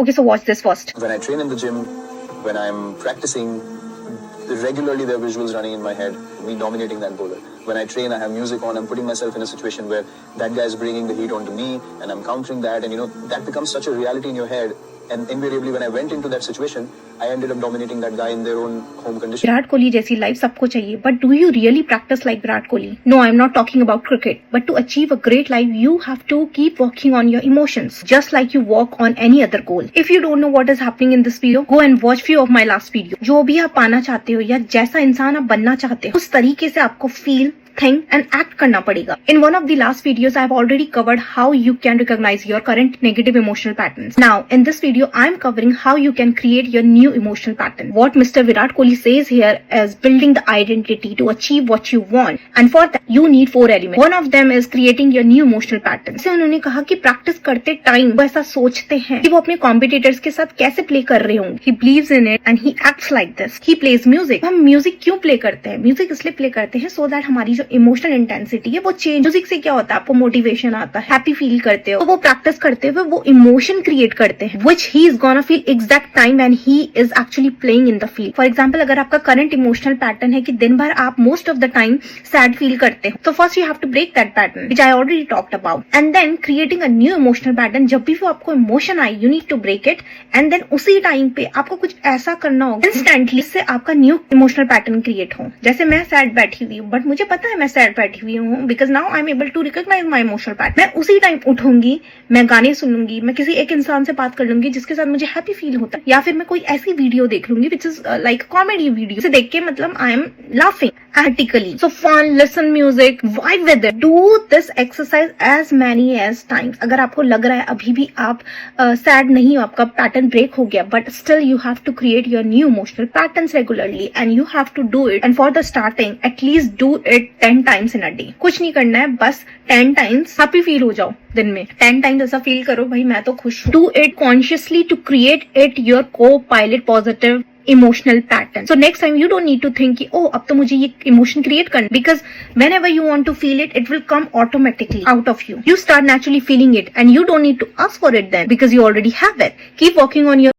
Okay, so watch this first. When I train in the gym, when I'm practicing, regularly there are visuals running in my head, me dominating that bowler. When I train, I have music on, I'm putting myself in a situation where that guy is bringing the heat onto me and I'm countering that, and that becomes such a reality in your head. And invariably when I went into that situation, I ended up dominating that guy in their own home condition. Virat Kohli जैसी life सबको चाहिए, but do you really practice like Virat Kohli? No, I am not talking about cricket, but to achieve a great life you have to keep working on your emotions just like you work on any other goal. If you don't know what is happening in this video, go and watch few of my last video. जो भी आप पाना चाहते हो या जैसा इंसान आप बनना चाहते हो, उस तरीके से आपको फील, think and act करना पड़ेगा. In one of the last videos, I have already covered how you can recognize your current negative emotional patterns. Now, in this video, I am covering how you can create your new emotional pattern. What Mr. Virat Kohli says here is building the identity to achieve what you want. And for that, you need 4 elements. One of them is creating your new emotional pattern. से उन्होंने कहा कि practice करते time वो ऐसा सोचते हैं कि वो अपने कॉम्पिटिटर्स के साथ कैसे प्ले कर रहे होंगे. He believes in it and he acts like this. He plays music. हम म्यूजिक क्यों प्ले करते हैं? म्यूजिक इसलिए प्ले करते हैं so that हमारी जो इमोशनल इंटेंसिटी है वो चेंज. म्यूजिक से क्या होता है? आपको मोटिवेशन आता है, हैप्पी फील करते हो, तो वो प्रैक्टिस करते हुए वो इमोशन क्रिएट करते हैं which he is gonna feel exact time when he is actually playing in the field. For example, अगर आपका करंट इमोशनल पैटर्न है कि दिन भर आप most of the time sad feel करते हो, तो first you have to break that pattern which I already talked about, and then creating a new emotional pattern. जब भी वो आपको इमोशन आए, you need to break it, and then उसी time पे आपको कुछ ऐसा करना होगा इंस्टेंटली जिससे आपका न्यू इमोशनल पैटर्न क्रिएट हो. जैसे मैं सैड बैठी हुई हूँ, बट मुझे पता है मैं सैड बैठी हुई हूँ because now I am able to recognise my emotional pattern. मैं उसी टाइम उठूंगी, मैं गाने सुनूंगी, मैं किसी एक इंसान से बात कर लूंगी जिसके साथ मुझे हैप्पी फील होता है, या फिर मैं कोई ऐसी वीडियो देख लूंगी which is like comedy video. से देख के मतलब I am laughing artically. So fun, listen music, vibe with it. Do this exercise as many as times. अगर आपको लग रहा है अभी भी आप sad नहीं हो, आपका पैटर्न ब्रेक हो गया, but still you have to create your new emotional patterns regularly and you have to do it. And for the starting, at least do it 10 times in a day. कुछ नहीं करना है, बस 10 times happy feel हो जाओ दिन में. 10 times ऐसा फील करो भाई मैं तो खुश हूँ. Do it consciously to create it your co-pilot positive emotional pattern. So next time you don't need to think कि oh अब तो मुझे ये emotion create करना, because whenever you want to feel it, it will come automatically out of you. You start naturally feeling it and you don't need to ask for it then because you already have it. Keep working on your